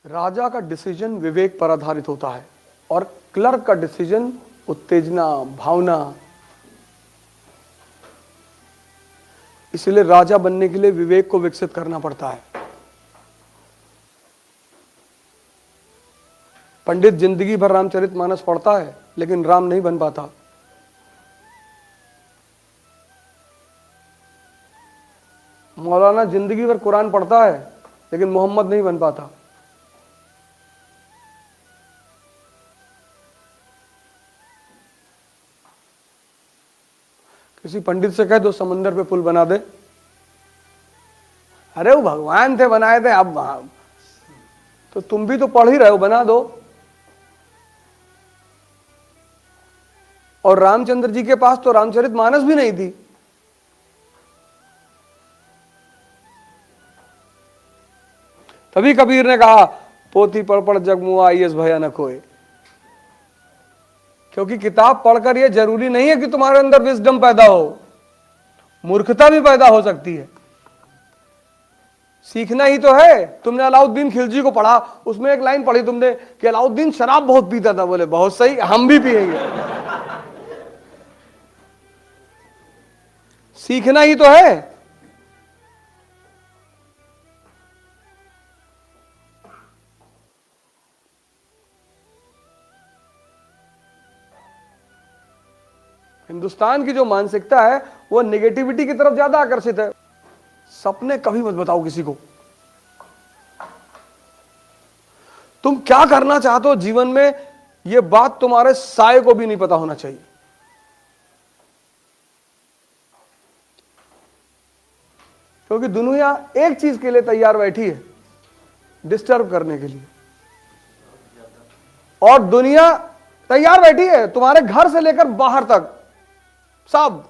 राजा का डिसीजन विवेक पर आधारित होता है और क्लर्क का डिसीजन उत्तेजना, भावना। इसलिए राजा बनने के लिए विवेक को विकसित करना पड़ता है। पंडित जिंदगी भर रामचरितमानस पढ़ता है लेकिन राम नहीं बन पाता। मौलाना जिंदगी भर कुरान पढ़ता है लेकिन मोहम्मद नहीं बन पाता। किसी पंडित से कह दो समंदर पे पुल बना दे, अरे वो भगवान थे बनाए थे, अब तो तुम भी तो पढ़ ही रहे हो, बना दो। और रामचंद्र जी के पास तो रामचरितमानस भी नहीं थी। तभी कबीर ने कहा पोथी पढ़ पढ़ जगमुआ आईएस भयानक होए। क्योंकि किताब पढ़कर यह जरूरी नहीं है कि तुम्हारे अंदर विजडम पैदा हो, मूर्खता भी पैदा हो सकती है। सीखना ही तो है। तुमने अलाउद्दीन खिलजी को पढ़ा, उसमें एक लाइन पढ़ी तुमने कि अलाउद्दीन शराब बहुत पीता था। बोले बहुत सही, हम भी पिएंगे। सीखना ही तो है। हिंदुस्तान की जो मानसिकता है वो नेगेटिविटी की तरफ ज्यादा आकर्षित है। सपने कभी मत बताओ किसी को। तुम क्या करना चाहते हो जीवन में, यह बात तुम्हारे साये को भी नहीं पता होना चाहिए। क्योंकि दुनिया एक चीज के लिए तैयार बैठी है, डिस्टर्ब करने के लिए। और दुनिया तैयार बैठी है तुम्हारे घर से लेकर बाहर तक सब।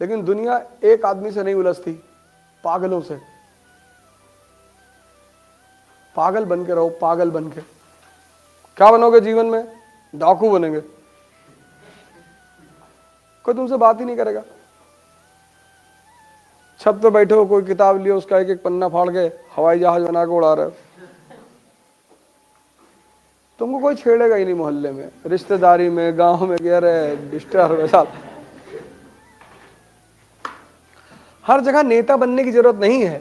लेकिन दुनिया एक आदमी से नहीं उलझती, पागलों से। पागल बन के रहो, पागल बन के। क्या बनोगे जीवन में? डाकू बनेंगे। कोई तुमसे बात ही नहीं करेगा। छत पे बैठे हो, कोई किताब लियो, उसका एक एक पन्ना फाड़ के हवाई जहाज बना के उड़ा रहे हो। तुमको कोई छेड़ेगा ही नहीं मोहल्ले में, रिश्तेदारी में, गांव में। कह रहे डिस्टर्ब है साहब। हर जगह नेता बनने की जरूरत नहीं है।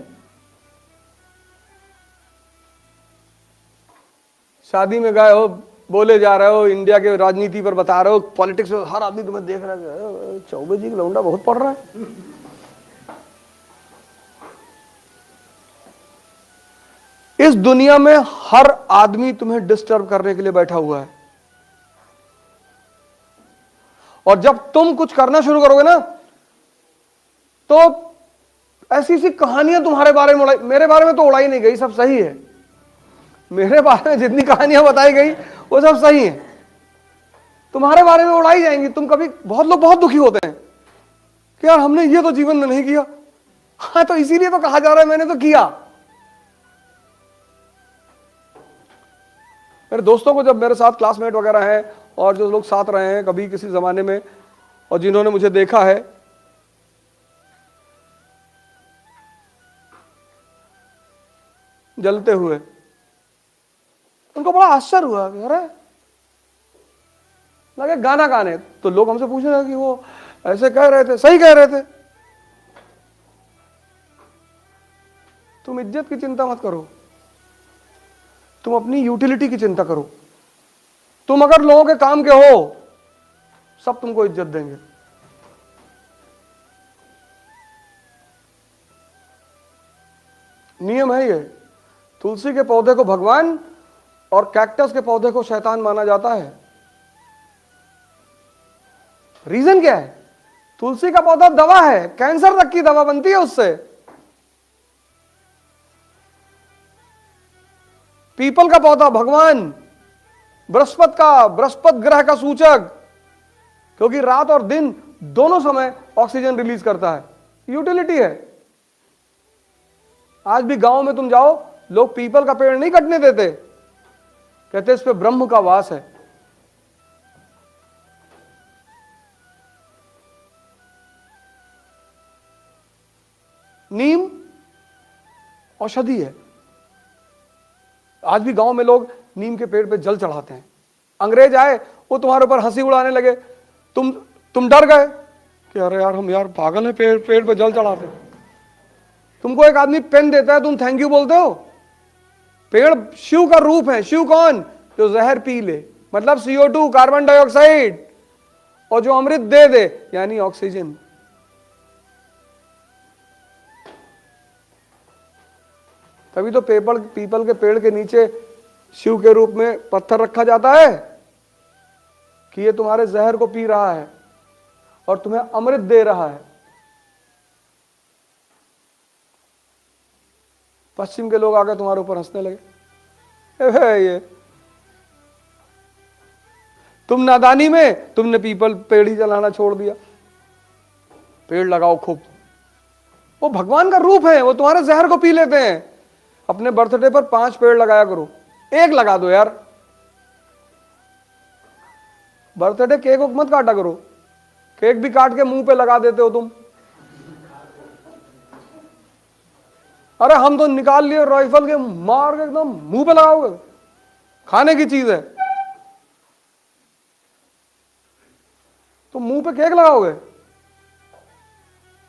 शादी में गए हो, बोले जा रहे हो, इंडिया के राजनीति पर बता रहे हो, पॉलिटिक्स में हर आदमी तुम्हें देख रहा है, चौबे जी का लौंडा बहुत पढ़ रहा है। इस दुनिया में हर आदमी तुम्हें डिस्टर्ब करने के लिए बैठा हुआ है। और जब तुम कुछ करना शुरू करोगे ना, तो ऐसी सी कहानियां तुम्हारे बारे में मेरे बारे में तो उड़ाई नहीं गई, सब सही है। मेरे बारे में जितनी कहानियां बताई गई वो सब सही है। तुम्हारे बारे में उड़ाई जाएंगी। तुम कभी, बहुत लोग बहुत दुखी होते हैं कि यार हमने ये तो जीवन में नहीं किया। हाँ, तो इसीलिए तो कहा जा रहा है मैंने तो किया। मेरे दोस्तों को, जब मेरे साथ क्लासमेट वगैरह हैं और जो लोग साथ रहे हैं कभी किसी जमाने में, और जिन्होंने मुझे देखा है, जलते हुए, उनको बड़ा आश्चर्य हुआ कि अरे लगे गाना गाने। तो लोग हमसे पूछ रहे कि वो ऐसे कह रहे थे, सही कह रहे थे। तुम इज्जत की चिंता मत करो, तुम अपनी यूटिलिटी की चिंता करो। तुम अगर लोगों के काम के हो, सब तुमको इज्जत देंगे। नियम है ये। तुलसी के पौधे को भगवान और कैक्टस के पौधे को शैतान माना जाता है। रीजन क्या है? तुलसी का पौधा दवा है, कैंसर तक की दवा बनती है उससे। पीपल का पौधा भगवान, बृहस्पति ग्रह का सूचक, क्योंकि रात और दिन दोनों समय ऑक्सीजन रिलीज करता है। यूटिलिटी है। आज भी गांव में तुम जाओ, लोग पीपल का पेड़ नहीं कटने देते, कहते इस पे ब्रह्म का वास है। नीम औषधि है। आज भी गांव में लोग नीम के पेड़ पे जल चढ़ाते हैं। अंग्रेज आए, वो तुम्हारे ऊपर हंसी उड़ाने लगे, तुम डर गए कि अरे यार हम यार पागल है, पेड़ पेड़ पे जल चढ़ाते हैं। तुमको एक आदमी पेन देता है, तुम थैंक यू बोलते हो। पेड़ शिव का रूप है। शिव कौन? जो जहर पी ले, मतलब CO2 कार्बन डाइऑक्साइड, और जो अमृत दे दे यानी ऑक्सीजन। तभी तो पीपल के पेड़ के नीचे शिव के रूप में पत्थर रखा जाता है कि ये तुम्हारे जहर को पी रहा है और तुम्हें अमृत दे रहा है। पश्चिम के लोग आकर तुम्हारे ऊपर हंसने लगे, ये तुम नादानी में तुमने पीपल पेड़ ही जलाना छोड़ दिया। पेड़ लगाओ खूब, वो भगवान का रूप है, वो तुम्हारे जहर को पी लेते हैं। अपने बर्थडे पर 5 पेड़ लगाया करो, 1 लगा दो यार। बर्थडे केक मत काटा करो, केक भी काट के मुंह पे लगा देते हो तुम। अरे हम तो निकाल लिए राइफल के, मार के एकदम मुंह पे लगाओगे, खाने की चीज है तो मुंह पे केक लगाओगे,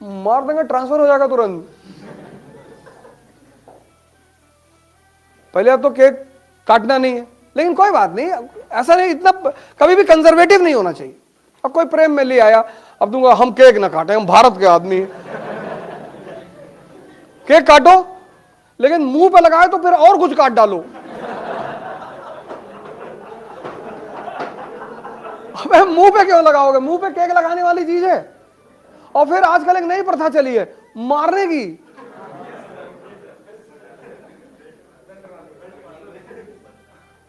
मार देंगे, ट्रांसफर हो जाएगा तुरंत। पहले अब तो केक काटना नहीं है, लेकिन कोई बात नहीं, ऐसा नहीं, इतना कभी भी कंजर्वेटिव नहीं होना चाहिए। अब कोई प्रेम में ले आया, अब तुमको हम केक ना काटे, हम भारत के आदमी हैं, केक काटो, लेकिन मुंह पे लगाए तो फिर और कुछ काट डालो। अबे मुंह पे क्यों लगाओगे? मुंह पे केक लगाने वाली चीज है। और फिर आजकल एक नई प्रथा चली है मारने की।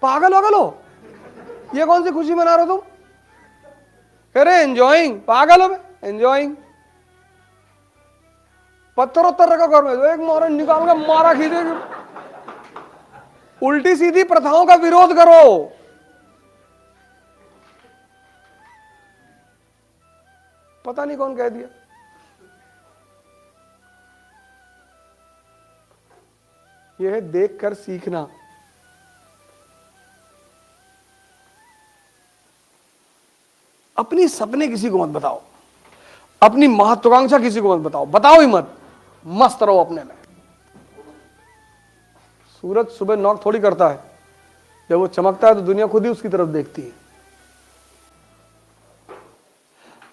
पागल हो, ये कौन सी खुशी मना रहे हो तुम? अरे एंजॉइंग, पागल हो, एंजॉइंग। पत्थर उत्तर रखा घर में, एक मोर निकाल के मारा खींचेगी। उल्टी सीधी प्रथाओं का विरोध करो। पता नहीं कौन कह दिया। यह है देखकर सीखना। अपनी सपने किसी को मत बताओ, अपनी महत्वाकांक्षा किसी को मत बताओ, बताओ ही मत, मस्त रहो अपने में। सूरज सुबह नॉक थोड़ी करता है, जब वो चमकता है तो दुनिया खुद ही उसकी तरफ देखती है।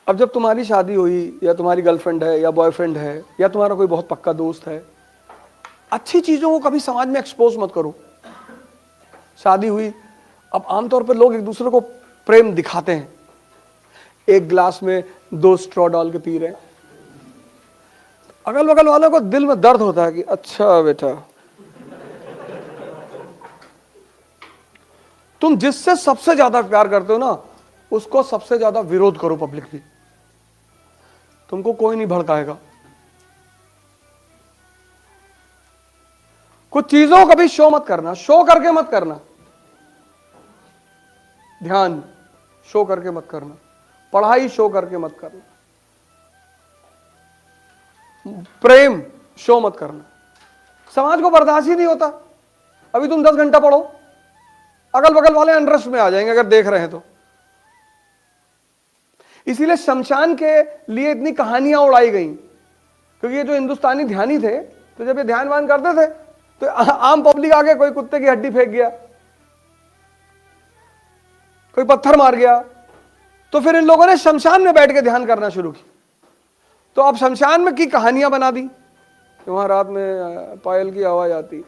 अब जब तुम्हारी शादी हुई, या तुम्हारी गर्लफ्रेंड है या बॉयफ्रेंड है, या तुम्हारा कोई बहुत पक्का दोस्त है, अच्छी चीजों को कभी समाज में एक्सपोज मत करो। शादी हुई, अब आमतौर पर लोग एक दूसरे को प्रेम दिखाते हैं, एक गिलास में 2 स्ट्रॉ डाल के पी रहे हैं। अगल बगल वालों को दिल में दर्द होता है कि अच्छा बेटा, तुम जिससे सबसे ज्यादा प्यार करते हो ना, उसको सबसे ज्यादा विरोध करो पब्लिकली, तुमको कोई नहीं भड़काएगा। कुछ चीजों को कभी शो मत करना, शो करके मत करना। ध्यान शो करके मत करना, पढ़ाई शो करके मत करना, प्रेम शो मत करना। समाज को बर्दाश्त ही नहीं होता। अभी तुम 10 घंटा पढ़ो, अगल बगल वाले अनरस में आ जाएंगे अगर देख रहे हैं तो। इसीलिए शमशान के लिए इतनी कहानियां उड़ाई गई, क्योंकि ये जो हिंदुस्तानी ध्यानी थे, तो जब ये ध्यान वान करते थे तो आम पब्लिक आके कोई कुत्ते की हड्डी फेंक गया, कोई पत्थर मार गया, तो फिर इन लोगों ने शमशान में बैठ के ध्यान करना शुरू की। तो अब शमशान में की कहानियां बना दी, वहां रात में पायल की आवाज आती,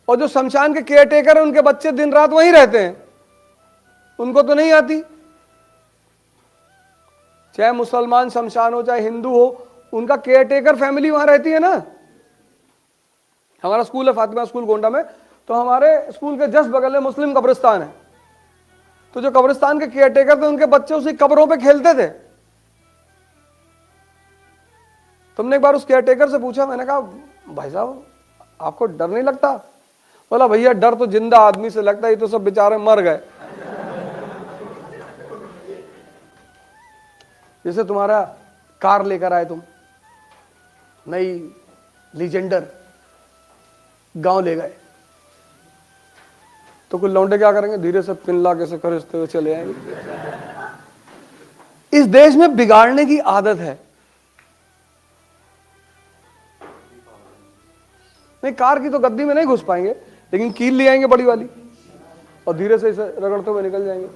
और जो शमशान के केयर टेकर हैं उनके बच्चे दिन रात वहीं रहते हैं, उनको तो नहीं आती। चाहे मुसलमान शमशान हो चाहे हिंदू हो, उनका केयर टेकर फैमिली वहां रहती है ना। हमारा स्कूल है फातिमा स्कूल गोंडा में, तो हमारे स्कूल के जस्ट बगल में मुस्लिम कब्रिस्तान है। तो जो कब्रिस्तान के केयर टेकर थे, उनके बच्चे उसी कब्रों पे खेलते थे। तुमने एक बार उस केयर टेकर से पूछा, मैंने कहा भाई साहब आपको डर नहीं लगता? बोला भैया डर तो जिंदा आदमी से लगता है, ये तो सब बेचारे मर गए। जैसे तुम्हारा कार लेकर आए तुम, नई लीजेंडर, गांव ले गए तो कुछ लौंडे क्या करेंगे, धीरे से पिन ला कैसे खरीदते हुए चले आएंगे। इस देश में बिगाड़ने की आदत है। नहीं, कार की तो गद्दी में नहीं घुस पाएंगे, लेकिन कील ले आएंगे बड़ी वाली और धीरे से इसे रगड़ते हुए निकल जाएंगे।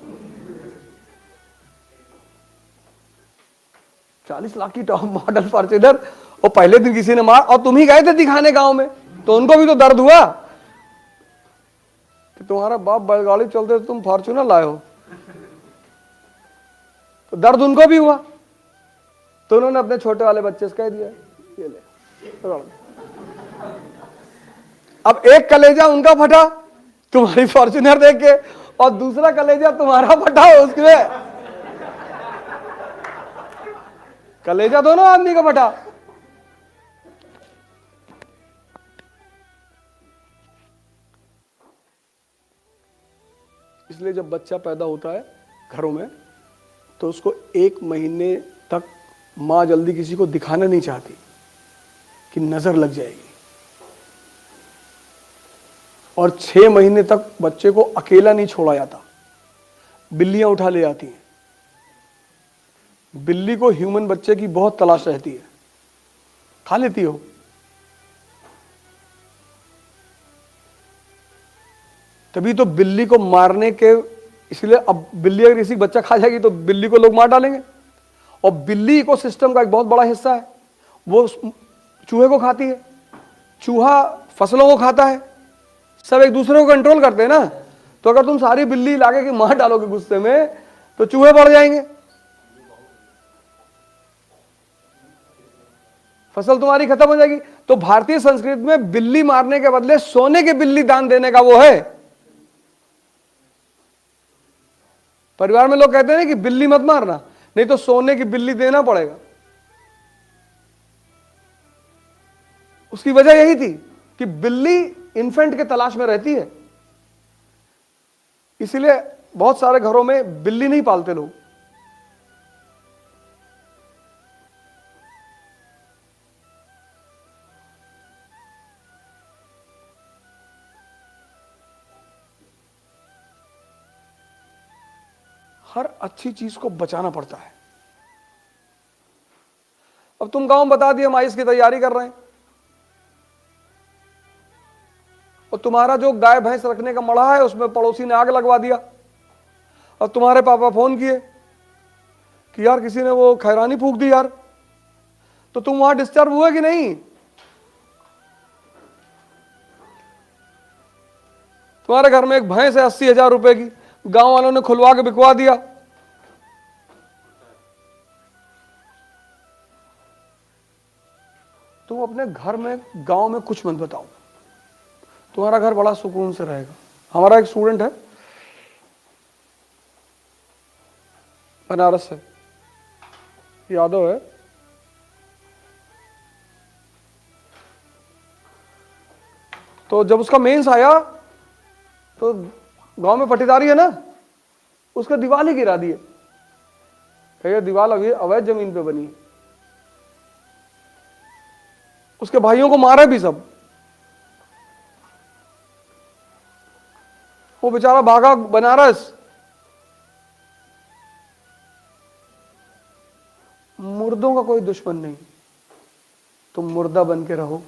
40 लाख की टॉप मॉडल फॉर्च्यूनर, और पहले दिन किसी ने मार, और तुम ही गए थे दिखाने गांव में, तो उनको भी तो दर्द हुआ कि तुम्हारा बाप बैलगाड़ी चलते तो तुम फॉर्च्यूनर लाए हो, तो दर्द उनको भी हुआ। तो उन्होंने अपने छोटे वाले बच्चे से कह दिया, ये ले। अब एक कलेजा उनका फटा तुम्हारी फॉर्च्यूनर देख के, और दूसरा कलेजा तुम्हारा फटा उसमें, कलेजा दोनों आदमी का फटा। इसलिए जब बच्चा पैदा होता है घरों में, तो उसको 1 महीने तक मां जल्दी किसी को दिखाना नहीं चाहती कि नजर लग जाएगी, और 6 महीने तक बच्चे को अकेला नहीं छोड़ा जाता, बिल्लियां उठा ले जाती हैं। बिल्ली को ह्यूमन बच्चे की बहुत तलाश रहती है, खा लेती हो। तभी तो बिल्ली को मारने के, इसलिए अब बिल्ली अगर किसी बच्चा खा जाएगी तो बिल्ली को लोग मार डालेंगे। और बिल्ली इकोसिस्टम का एक बहुत बड़ा हिस्सा है, वो चूहे को खाती है, चूहा फसलों को खाता है, सब एक दूसरे को कंट्रोल करते हैं ना। तो अगर तुम सारी बिल्ली लाके के मार डालोगे गुस्से में, तो चूहे बढ़ जाएंगे, फसल तुम्हारी खत्म हो जाएगी। तो भारतीय संस्कृति में बिल्ली मारने के बदले सोने की बिल्ली दान देने का वो है। परिवार में लोग कहते हैं कि बिल्ली मत मारना, नहीं तो सोने की बिल्ली देना पड़ेगा। उसकी वजह यही थी कि बिल्ली इन्फेंट के तलाश में रहती है, इसलिए बहुत सारे घरों में बिल्ली नहीं पालते लोग। हर अच्छी चीज को बचाना पड़ता है। अब तुम गांव में बता दिए हम आइस की तैयारी कर रहे हैं, और तुम्हारा जो गाय भैंस रखने का मड़ा है उसमें पड़ोसी ने आग लगवा दिया, और तुम्हारे पापा फोन किए कि यार किसी ने वो खैरानी फूंक दी यार, तो तुम वहां डिस्टर्ब हुए कि नहीं? तुम्हारे घर में एक भैंस है 80,000 रुपए की, गांव वालों ने खुलवा के बिकवा दिया, तुम अपने घर में गांव में कुछ मत बताओ, तुम्हारा घर बड़ा सुकून से रहेगा। हमारा एक स्टूडेंट है बनारस से, यादव है, तो जब उसका मेंस आया तो गांव में पट्टीदारी है ना, उसका दीवार ही गिरा दिए, ये दीवार अभी अवैध जमीन पे बनी। उसके भाइयों को मारा भी सब, वो बेचारा भागा बनारस। मुर्दों का कोई दुश्मन नहीं, तुम मुर्दा बन के रहो।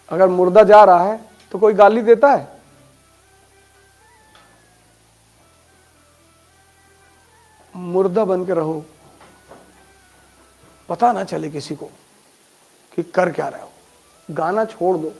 अगर मुर्दा जा रहा है तो कोई गाली देता है? मुर्दा बन के रहो, पता ना चले किसी को कि कर क्या रहे हो। गाना छोड़ दो,